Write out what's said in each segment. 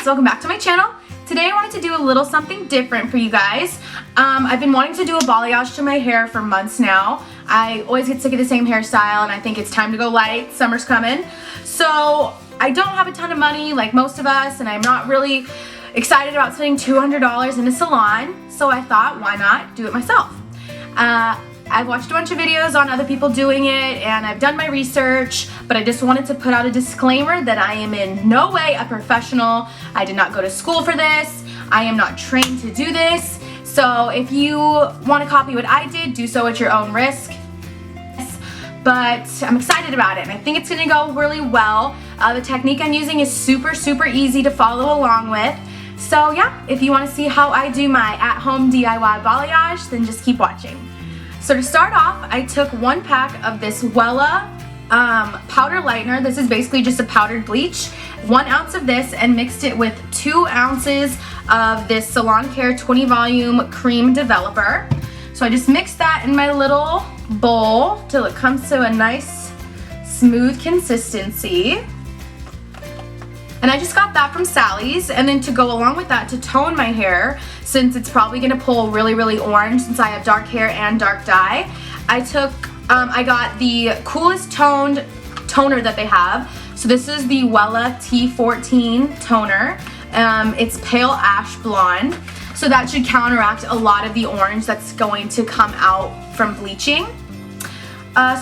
guys, welcome back to my channel. Today I wanted to do a little something different for you guys. I've been wanting to do a balayage to my hair for months now. I always get sick of the same hairstyle and I think it's time to go light. Summer's coming. So I don't have a ton of money like most of us, and I'm not really excited about spending $200 in a salon. So I thought, why not do it myself? I've watched a bunch of videos on other people doing it and I've done my research, but I just wanted to put out a disclaimer that I am in no way a professional. I did not go to school for this. I am not trained to do this. So if you want to copy what I did, do so at your own risk. But I'm excited about it and I think it's going to go really well. The technique I'm using is super easy to follow along with. So yeah, if you want to see how I do my at-home DIY balayage, then just keep watching. So to start off, I took 1 pack of this Wella powder lightener. This is basically just a powdered bleach. 1 ounce of this, and mixed it with 2 ounces of this Salon 20 volume cream developer. So I just mixed that in my little bowl till it comes to a nice smooth consistency. And I just got that from Sally's, and then to go along with that, to tone my hair, since it's probably gonna pull really orange since I have dark hair and dark dye, I got the coolest toned toner that they have. So this is the Wella T14 toner. It's pale ash blonde, so that should counteract a lot of the orange that's going to come out from bleaching.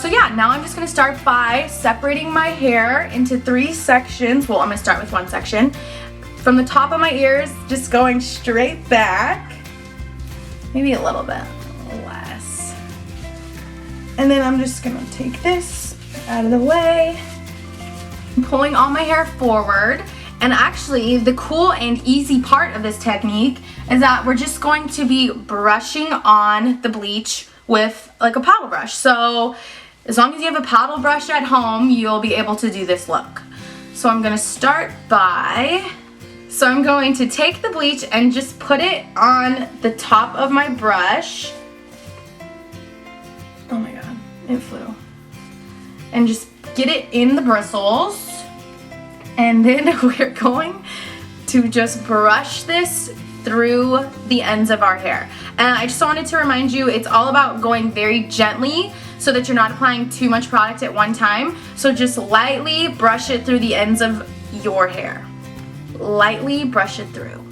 So yeah, now I'm just going to start by separating my hair into 3 sections. Well, I'm going to start with 1 section. From the top of my ears, just going straight back. Maybe a little bit less. And then I'm just going to take this out of the way. I'm pulling all my hair forward. And actually, the cool and easy part of this technique is that we're just going to be brushing on the bleach with like a paddle brush. So as long as you have a paddle brush at home, you'll be able to do this look. So I'm gonna start by, I'm going to take the bleach and just put it on the top of my brush. Oh my god, it flew. And just get it in the bristles. And then we're going to just brush this through the ends of our hair. And I just wanted to remind you, it's all about going very gently so that you're not applying too much product at one time. So just lightly brush it through the ends of your hair. Lightly brush it through.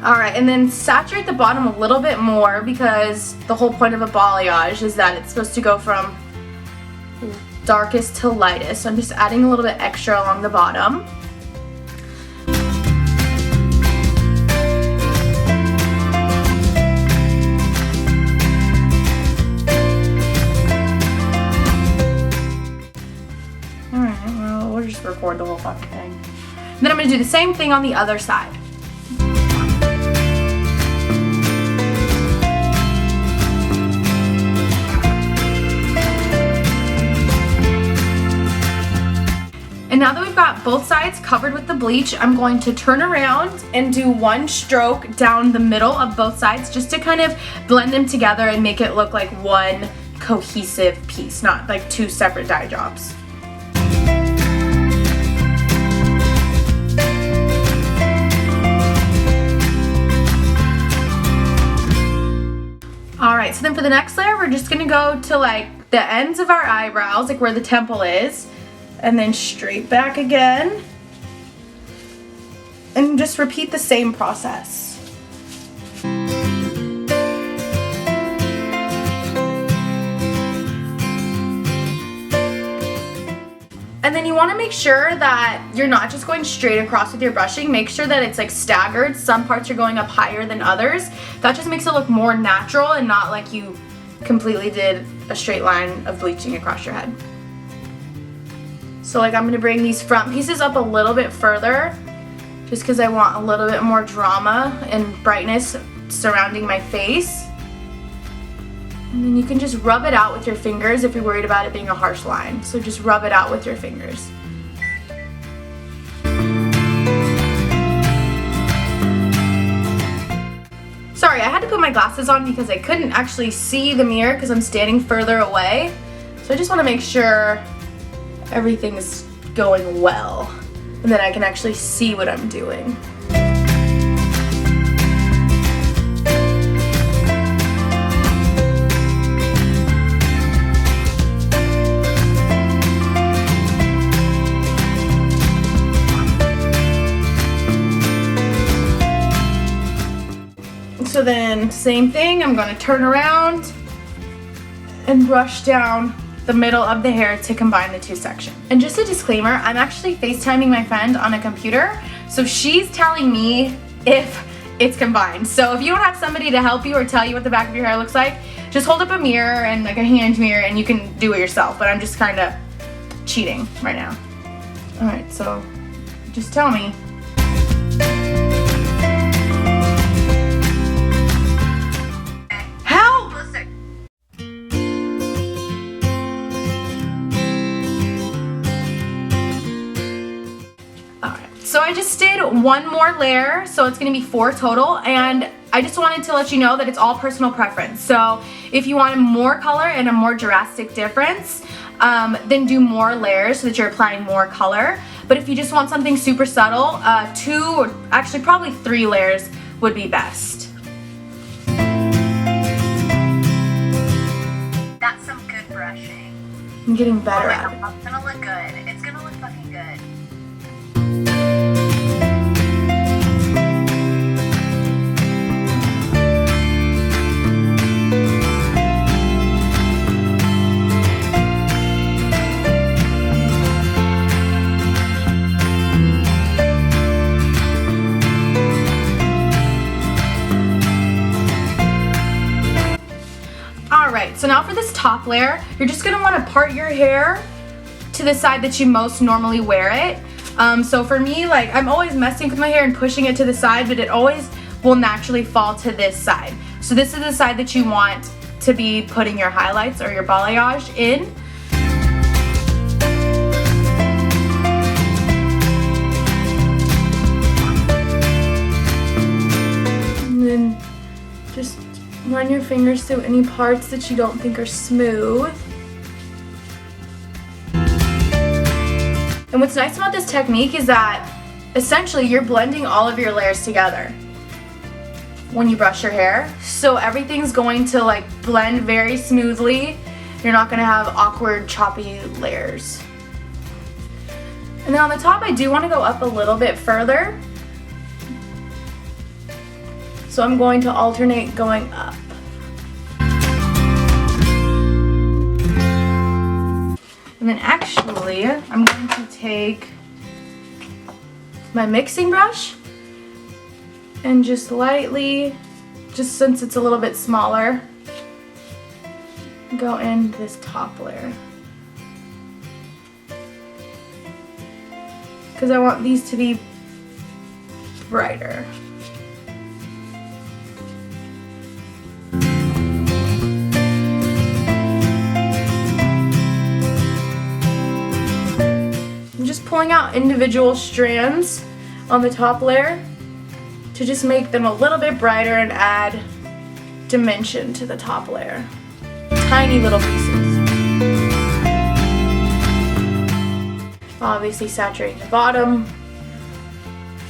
Alright, and then saturate the bottom a little bit more, because the whole point of a balayage is that it's supposed to go from darkest to lightest. So I'm just adding a little bit extra along the bottom. Alright, well, we'll just record the whole fucking thing. Then I'm going to do the same thing on the other side. And now that we've got both sides covered with the bleach, I'm going to turn around and do 1 stroke down the middle of both sides, just to kind of blend them together and make it look like one cohesive piece, not like 2 separate dye drops. Alright, so then for the next layer, we're just going to go to like the ends of our eyebrows, like where the temple is. And then straight back again, and just repeat the same process. And then you want to make sure that you're not just going straight across with your brushing. Make sure that it's like staggered. Some parts are going up higher than others. That just makes it look more natural and not like you completely did a straight line of bleaching across your head. So like I'm going to bring these front pieces up a little bit further, just because I want a little bit more drama and brightness surrounding my face. And then you can just rub it out with your fingers if you're worried about it being a harsh line. So just rub it out with your fingers. Sorry, I had to put my glasses on because I couldn't actually see the mirror because I'm standing further away. So I just want to make sure everything is going well and that I can actually see what I'm doing. So then, same thing, I'm going to turn around and brush down the middle of the hair to combine the two sections. And just a disclaimer, I'm actually FaceTiming my friend on a computer, so she's telling me if it's combined. So if you don't have somebody to help you or tell you what the back of your hair looks like, just hold up a mirror and like a hand mirror and you can do it yourself, but I'm just kind of cheating right now. Alright, so just tell me. So I just did one more layer, so it's going to be 4 total, and I just wanted to let you know that it's all personal preference. So if you want more color and a more drastic difference, then do more layers so that you're applying more color. But if you just want something super subtle, 2 or actually probably 3 layers would be best. That's some good brushing. I'm getting better at it. It's gonna look good. It's gonna look fucking good. Alright, so now for this top layer, you're just going to want to part your hair to the side that you most normally wear it. So for me, like, I'm always messing with my hair and pushing it to the side, but it always will naturally fall to this side. So this is the side that you want to be putting your highlights or your balayage in. And then just run your fingers through any parts that you don't think are smooth. And what's nice about this technique is that essentially you're blending all of your layers together when you brush your hair. So everything's going to like blend very smoothly. You're not going to have awkward choppy layers. And then on the top I do want to go up a little bit further. So I'm going to alternate going up. And then actually, I'm going to take my mixing brush and just lightly, just since it's a little bit smaller, go in this top layer. Because I want these to be brighter. Pulling out individual strands on the top layer to just make them a little bit brighter and add dimension to the top layer. Tiny little pieces. Obviously saturating the bottom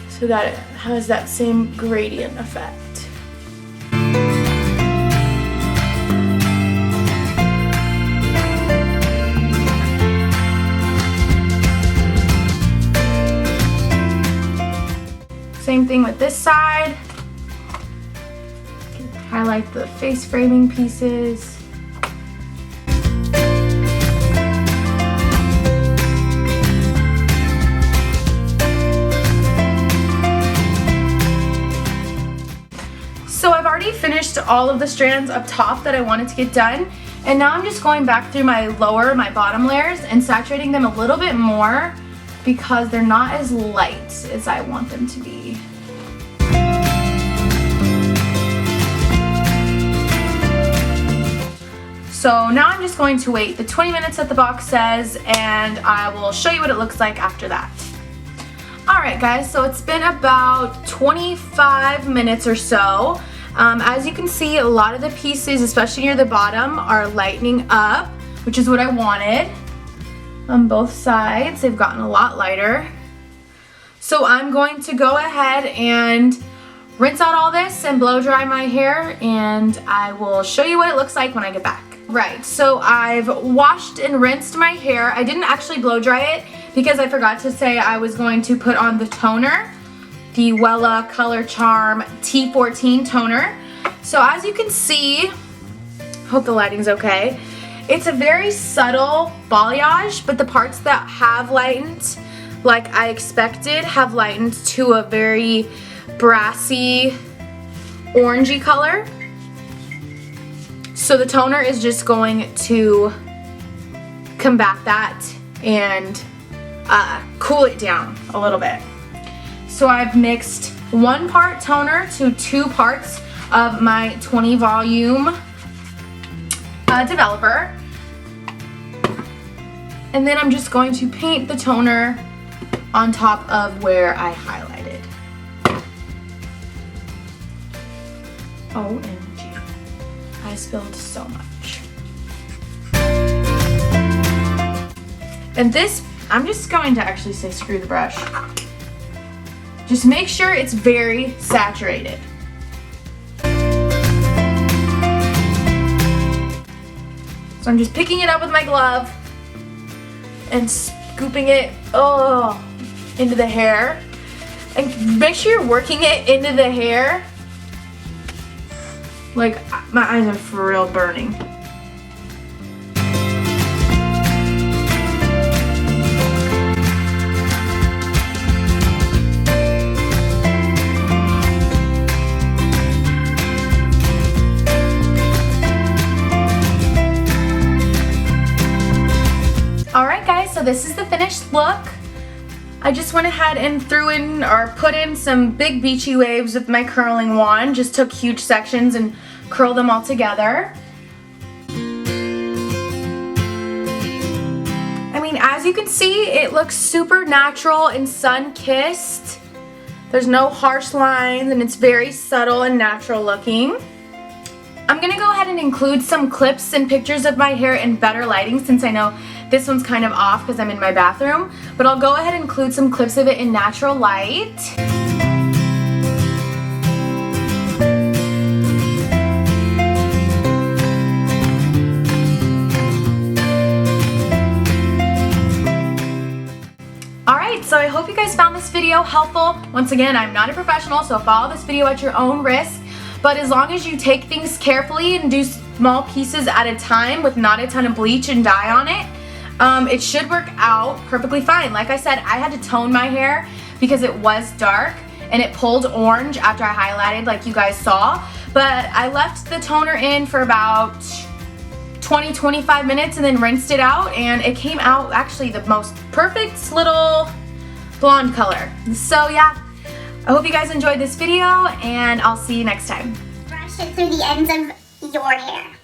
so that it has that same gradient effect. Same thing with this side. Highlight the face framing pieces. So I've already finished all of the strands up top that I wanted to get done. And now I'm just going back through my bottom layers and saturating them a little bit more because they're not as light as I want them to be. So now I'm just going to wait the 20 minutes that the box says, and I will show you what it looks like after that. Alright guys, so it's been about 25 minutes or so. As you can see, a lot of the pieces, especially near the bottom, are lightening up, which is what I wanted. On both sides, they've gotten a lot lighter. So I'm going to go ahead and rinse out all this and blow dry my hair, and I will show you what it looks like when I get back. Right, so I've washed and rinsed my hair. I didn't actually blow dry it because I forgot to say I was going to put on the toner, the Wella Color Charm T14 toner. So as you can see, hope the lighting's okay. It's a very subtle balayage, but the parts that have lightened, like I expected, have lightened to a very brassy, orangey color. So the toner is just going to combat that and cool it down a little bit. So I've mixed 1 part toner to 2 parts of my 20 volume developer. And then I'm just going to paint the toner on top of where I highlighted. OMG, I spilled so much. And this, I'm just going to actually say screw the brush. Just make sure it's very saturated. So I'm just picking it up with my glove and scooping it into the hair. And make sure you're working it into the hair. Like, my eyes are for real burning. Alright guys, so this is the finished look. I just went ahead and put in some big beachy waves with my curling wand. Just took huge sections and curled them all together. I mean, as you can see, it looks super natural and sun-kissed. There's no harsh lines and it's very subtle and natural looking. I'm gonna go ahead and include some clips and pictures of my hair in better lighting, since I know this one's kind of off because I'm in my bathroom, but I'll go ahead and include some clips of it in natural light. Alright, so I hope you guys found this video helpful. Once again, I'm not a professional, so follow this video at your own risk. But as long as you take things carefully and do small pieces at a time with not a ton of bleach and dye on it, it should work out perfectly fine. Like I said, I had to tone my hair because it was dark and it pulled orange after I highlighted, like you guys saw. But I left the toner in for about 20-25 minutes and then rinsed it out, and it came out actually the most perfect little blonde color. So yeah, I hope you guys enjoyed this video, and I'll see you next time. Brush it through the ends of your hair.